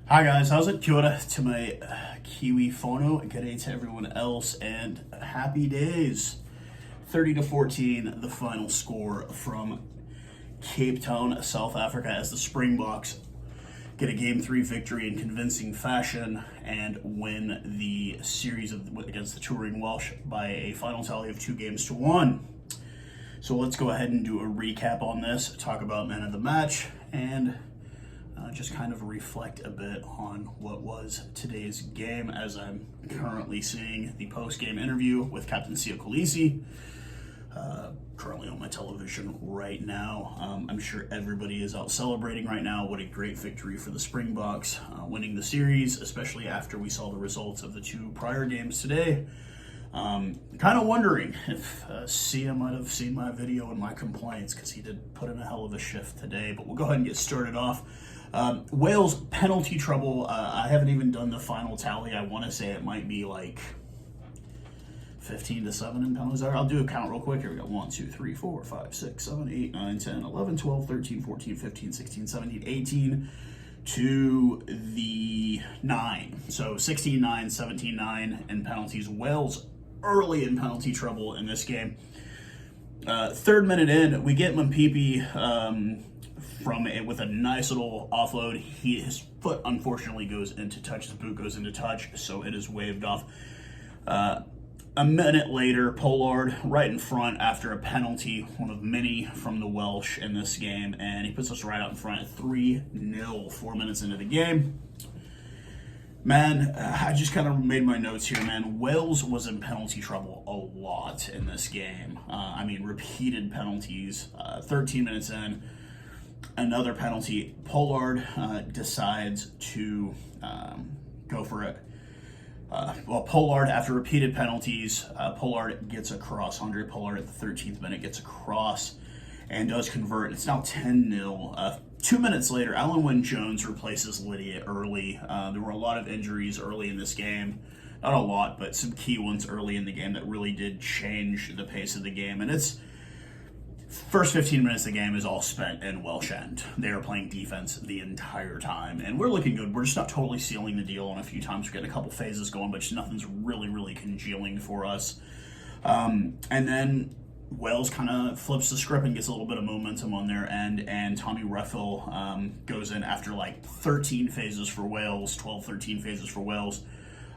Hi guys, how's it? Kia ora to my kiwi whanau, g'day to everyone else, and happy days. 30-14, the final score from Cape Town, South Africa, as the Springboks get a Game 3 victory in convincing fashion and win the series against the touring Welsh by a final tally of 2-1. So let's go ahead and do a recap on this, talk about men of the match, and just kind of reflect a bit on what was today's game, as I'm currently seeing the post-game interview with Kaptein Kolisi, currently on my television right now. I'm sure everybody is out celebrating right now. What a great victory for the Springboks, winning the series, especially after we saw the results of the two prior games today. Kind of wondering if Sia might have seen my video and my complaints, because he did put in a hell of a shift today, but we'll go ahead and get started off. Wales penalty trouble. I haven't even done the final tally. I want to say it might be like 15-7 in penalties. I'll do a count real quick. Here we go. 1, 2, 3, 4, 5, 6, 7, 8, 9, 10, 11, 12, 13, 14, 15, 16, 17, 18 to the 9. So 16-9, 17-9 in penalties. Wales early in penalty trouble in this game. 3rd minute in, we get Mbonambi with a nice little offload. His foot unfortunately goes into touch, his boot goes into touch, so it is waved off. A minute later, Pollard right in front after a penalty, one of many from the Welsh in this game, and he puts us right out in front at 3-0, 4 minutes into the game. Man, I just kind of made my notes here, man. Wales was in penalty trouble a lot in this game. I mean, repeated penalties. 13 minutes in, another penalty. Pollard decides to go for it. Pollard, after repeated penalties, Pollard gets across. Andre Pollard at the 13th minute gets across and does convert. It's now 10-0. 2 minutes later, Alan Wynne-Jones replaces Lydia early. There were a lot of injuries early in this game. Not a lot, but some key ones early in the game that really did change the pace of the game. And it's first 15 minutes of the game is all spent in Welsh end. They are playing defense the entire time, and we're looking good. We're just not totally sealing the deal on a few times. We're getting a couple phases going, but just nothing's really congealing for us. And then Wales kind of flips the script and gets a little bit of momentum on their end, and Tommy Reffell goes in after like 13 phases for Wales, 13 phases for Wales.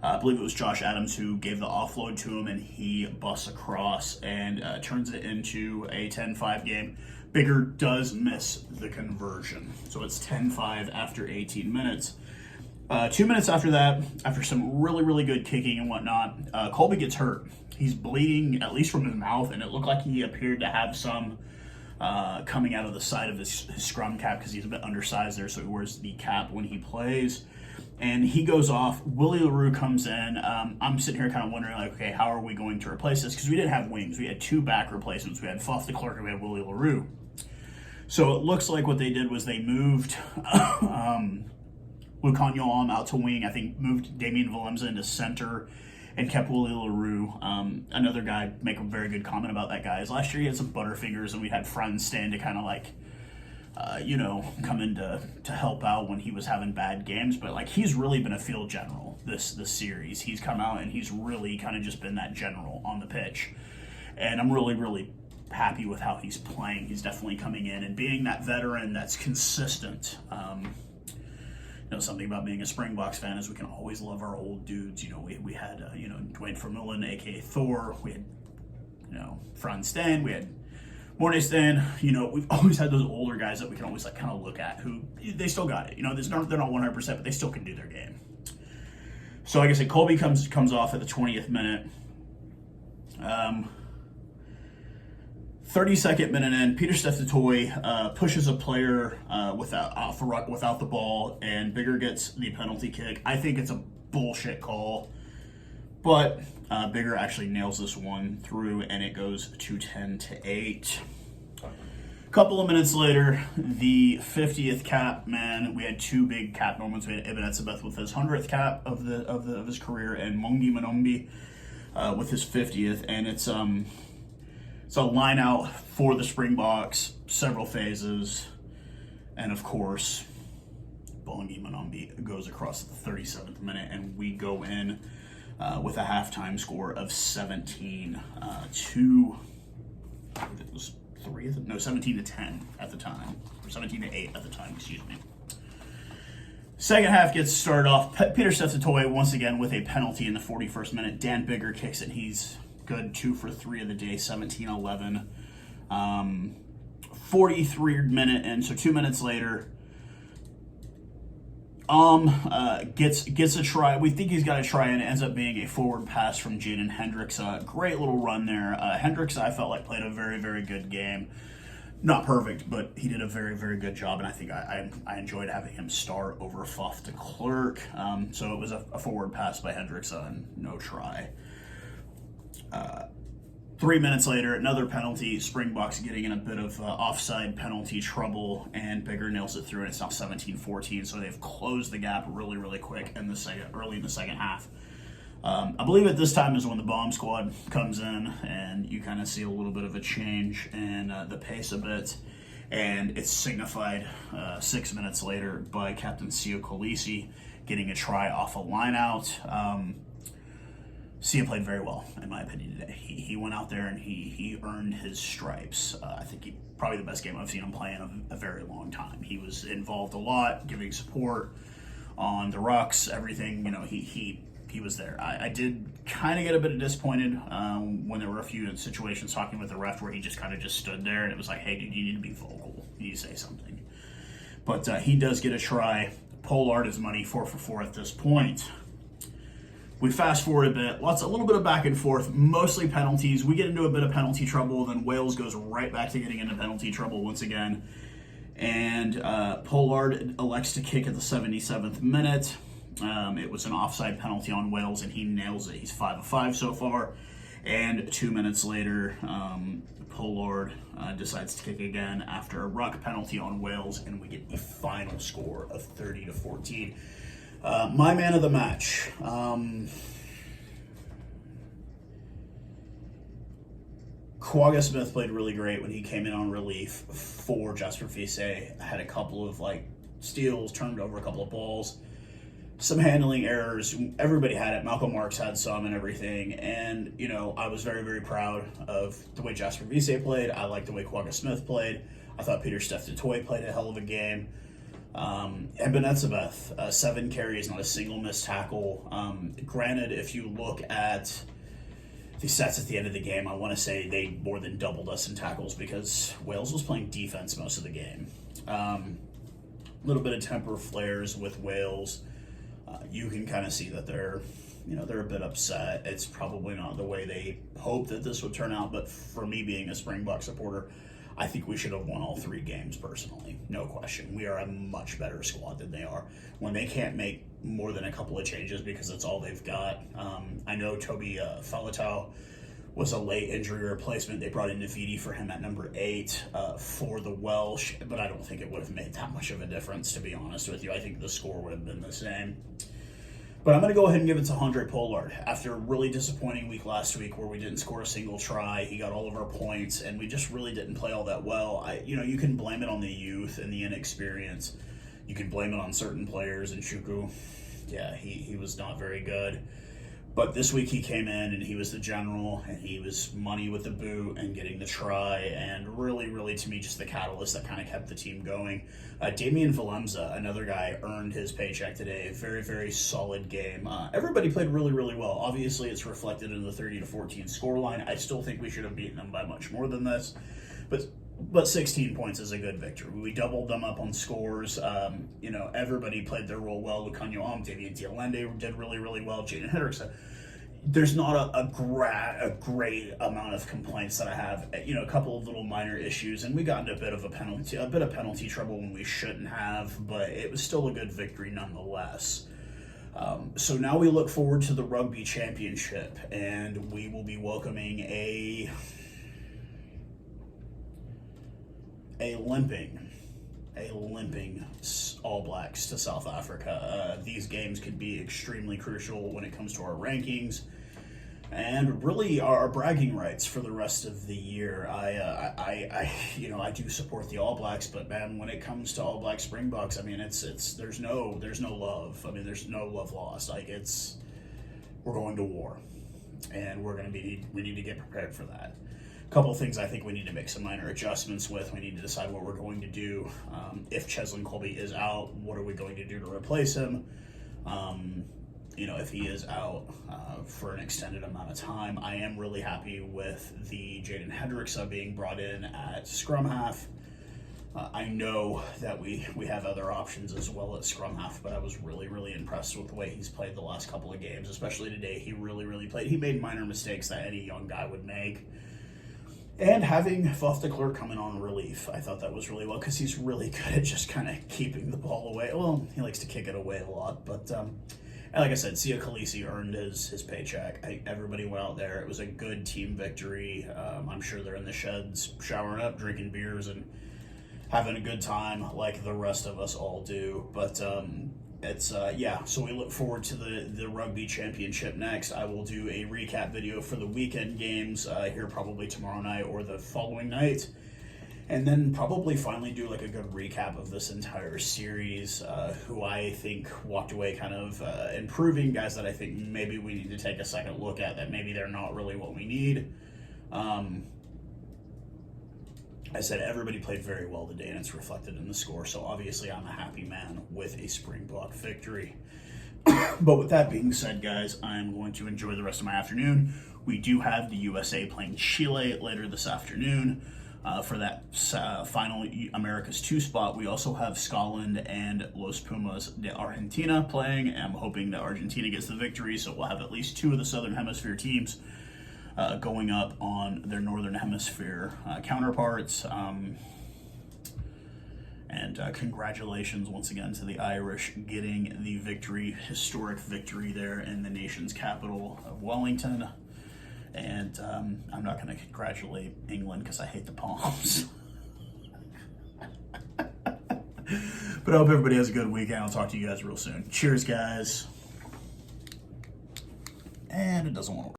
I believe it was Josh Adams who gave the offload to him, and he busts across and turns it into a 10-5 game. Bigger does miss the conversion, so it's 10-5 after 18 minutes. 2 minutes after that, after some really good kicking and whatnot, Colby gets hurt. He's bleeding, at least from his mouth, and it looked like he appeared to have some coming out of the side of his scrum cap, because he's a bit undersized there, so he wears the cap when he plays. And he goes off. Willie LaRue comes in. I'm sitting here kind of wondering, like, okay, how are we going to replace this? Because we didn't have wings. We had 2 back replacements. We had Faf de Klerk and we had Willie LaRue. So it looks like what they did was they moved Lucan Yolam out to wing. I think moved Damien Valemza into center and kept Willie LaRue. Another guy, make a very good comment about that guy, is last year he had some butterfingers, and we had friends stand to kind of like, come in to help out when he was having bad games. But like, he's really been a field general this series. He's come out and he's really kind of just been that general on the pitch. And I'm really happy with how he's playing. He's definitely coming in and being that veteran that's consistent. Something about being a Springboks fan is we can always love our old dudes. We had, Dwayne Vermeulen, a.k.a. Thor. We had, Frans Steen. We had Mornay Steen. We've always had those older guys that we can always like kind of look at, who they still got it. They're not 100%, but they still can do their game. So like I said, Colby comes off at the 20th minute. 32nd minute in, Peter Steph pushes a player without the ball, and Bigger gets the penalty kick. I think it's a bullshit call, but Bigger actually nails this one through, and it goes to 10-8. A couple of minutes later, the 50th cap, man, we had 2 big cap moments. We had Ibn Etzebeth with his 100th cap of his career, and Mbonambi with his 50th, and it's a line out for the Springboks, several phases, and of course, Mbonambi goes across at the 37th minute, and we go in with a halftime score of 17 to, I think it was 17 to 10 at the time, or 17 to 8 at the time, excuse me. Second half gets started off. Peter Steph-Toy once again with a penalty in the 41st minute. Dan Bigger kicks it. He's good, 2 for 3 of the day, 17-11. 43rd minute, and so 2 minutes later, gets a try. We think he's got a try, and it ends up being a forward pass from Jaden Hendricks. Great little run there. Hendricks, I felt like, played a very, very good game. Not perfect, but he did a very, very good job, and I think I enjoyed having him start over Fuff de Klerk. So it was a forward pass by Hendricks on no try. 3 minutes later, another penalty. Springboks getting in a bit of offside penalty trouble, and Bigger nails it through, and it's now 17-14. So they've closed the gap really, really quick early in the second half. I believe at this time is when the bomb squad comes in, and you kind of see a little bit of a change in the pace a bit, and it's signified 6 minutes later by Captain Kolisi getting a try off a line out. Sia played very well, in my opinion, today. He went out there and he earned his stripes. I think he probably the best game I've seen him play in a very long time. He was involved a lot, giving support on the rucks, everything. You know, he was there. I did kind of get a bit disappointed when there were a few situations talking with the ref where he just kind of just stood there, and it was like, hey, dude, you need to be vocal. You need to say something. But he does get a try. Pollard is money 4 for 4 at this point. We fast forward a bit, a little bit of back and forth, mostly penalties. We get into a bit of penalty trouble, then Wales goes right back to getting into penalty trouble once again. And Pollard elects to kick at the 77th minute. It was an offside penalty on Wales, and he nails it. He's 5 of 5 so far. And 2 minutes later, Pollard decides to kick again after a ruck penalty on Wales, and we get a final score of 30-14. My man of the match. Quagga Smith played really great when he came in on relief for Jasper Vise. Had a couple of steals, turned over a couple of balls, some handling errors. Everybody had it. Malcolm Marks had some and everything. And, you know, I was very, very proud of the way Jasper Vise played. I liked the way Quagga Smith played. I thought Peter Steph-Toy played a hell of a game. And Benetsabeth, 7 carries, not a single missed tackle. Granted, if you look at the stats at the end of the game, I want to say they more than doubled us in tackles because Wales was playing defense most of the game. A little bit of temper flares with Wales. You can kind of see that they're a bit upset. It's probably not the way they hoped that this would turn out, but for me being a Springbok supporter, I think we should have won all 3 games personally, no question. We are a much better squad than they are. When they can't make more than a couple of changes because that's all they've got. I know Toby Falatau was a late injury replacement. They brought in Navidi for him at number 8 for the Welsh, but I don't think it would have made that much of a difference, to be honest with you. I think the score would have been the same. But I'm going to go ahead and give it to Andre Pollard. After a really disappointing week last week where we didn't score a single try, he got all of our points, and we just really didn't play all that well. You can blame it on the youth and the inexperience. You can blame it on certain players, and Shuku, yeah, he was not very good. But this week he came in and he was the general, and he was money with the boot and getting the try, and really, really, to me, just the catalyst that kind of kept the team going. Damian Valemza, another guy, earned his paycheck today. Very, very solid game. Everybody played really, really well. Obviously, it's reflected in the 30-14 scoreline. I still think we should have beaten them by much more than this. But 16 points is a good victory. We doubled them up on scores. Everybody played their role well. Lucanio Davian Dialende did really, really well. Jaden Hendricks. There's not a great amount of complaints that I have. A couple of little minor issues, and we got into a bit of penalty trouble when we shouldn't have, but it was still a good victory nonetheless. So now we look forward to the Rugby Championship, and we will be welcoming a limping All Blacks to South Africa. These games could be extremely crucial when it comes to our rankings. and really our bragging rights for the rest of the year. I do support the All Blacks, but man, when it comes to All Black Springboks, I mean, it's there's no love. I mean, there's no love lost. Like we're going to war, and we need to get prepared for that. A couple of things I think we need to make some minor adjustments with. We need to decide what we're going to do. If Cheslin Colby is out, what are we going to do to replace him? If he is out for an extended amount of time, I am really happy with the Jaden Hendricksa being brought in at scrum half. I know that we have other options as well at scrum half, but I was really, really impressed with the way he's played the last couple of games, especially today. He really, really played. He made minor mistakes that any young guy would make. And having Faf de Klerk come in on relief, I thought that was really well, because he's really good at just kind of keeping the ball away. Well, he likes to kick it away a lot, but and like I said, Sia Kolisi earned his paycheck. Everybody went out there. It was a good team victory. I'm sure they're in the sheds showering up, drinking beers, and having a good time like the rest of us all do. But so we look forward to the Rugby Championship next. I will do a recap video for the weekend games here probably tomorrow night or the following night. And then probably finally do like a good recap of this entire series, who I think walked away kind of improving, guys that I think maybe we need to take a second look at, that maybe they're not really what we need. I said everybody played very well today, and it's reflected in the score, so obviously I'm a happy man with a Springbok victory. But with that being said, guys, I'm going to enjoy the rest of my afternoon. We do have the USA playing Chile later this afternoon. For that final America's 2 spot. We also have Scotland and Los Pumas de Argentina playing. I'm hoping that Argentina gets the victory, so we'll have at least 2 of the Southern Hemisphere teams going up on their Northern Hemisphere counterparts. And congratulations once again to the Irish getting the victory, historic victory there in the nation's capital of Wellington. And I'm not going to congratulate England because I hate the Palms. But I hope everybody has a good weekend. I'll talk to you guys real soon. Cheers, guys. And it doesn't want to work.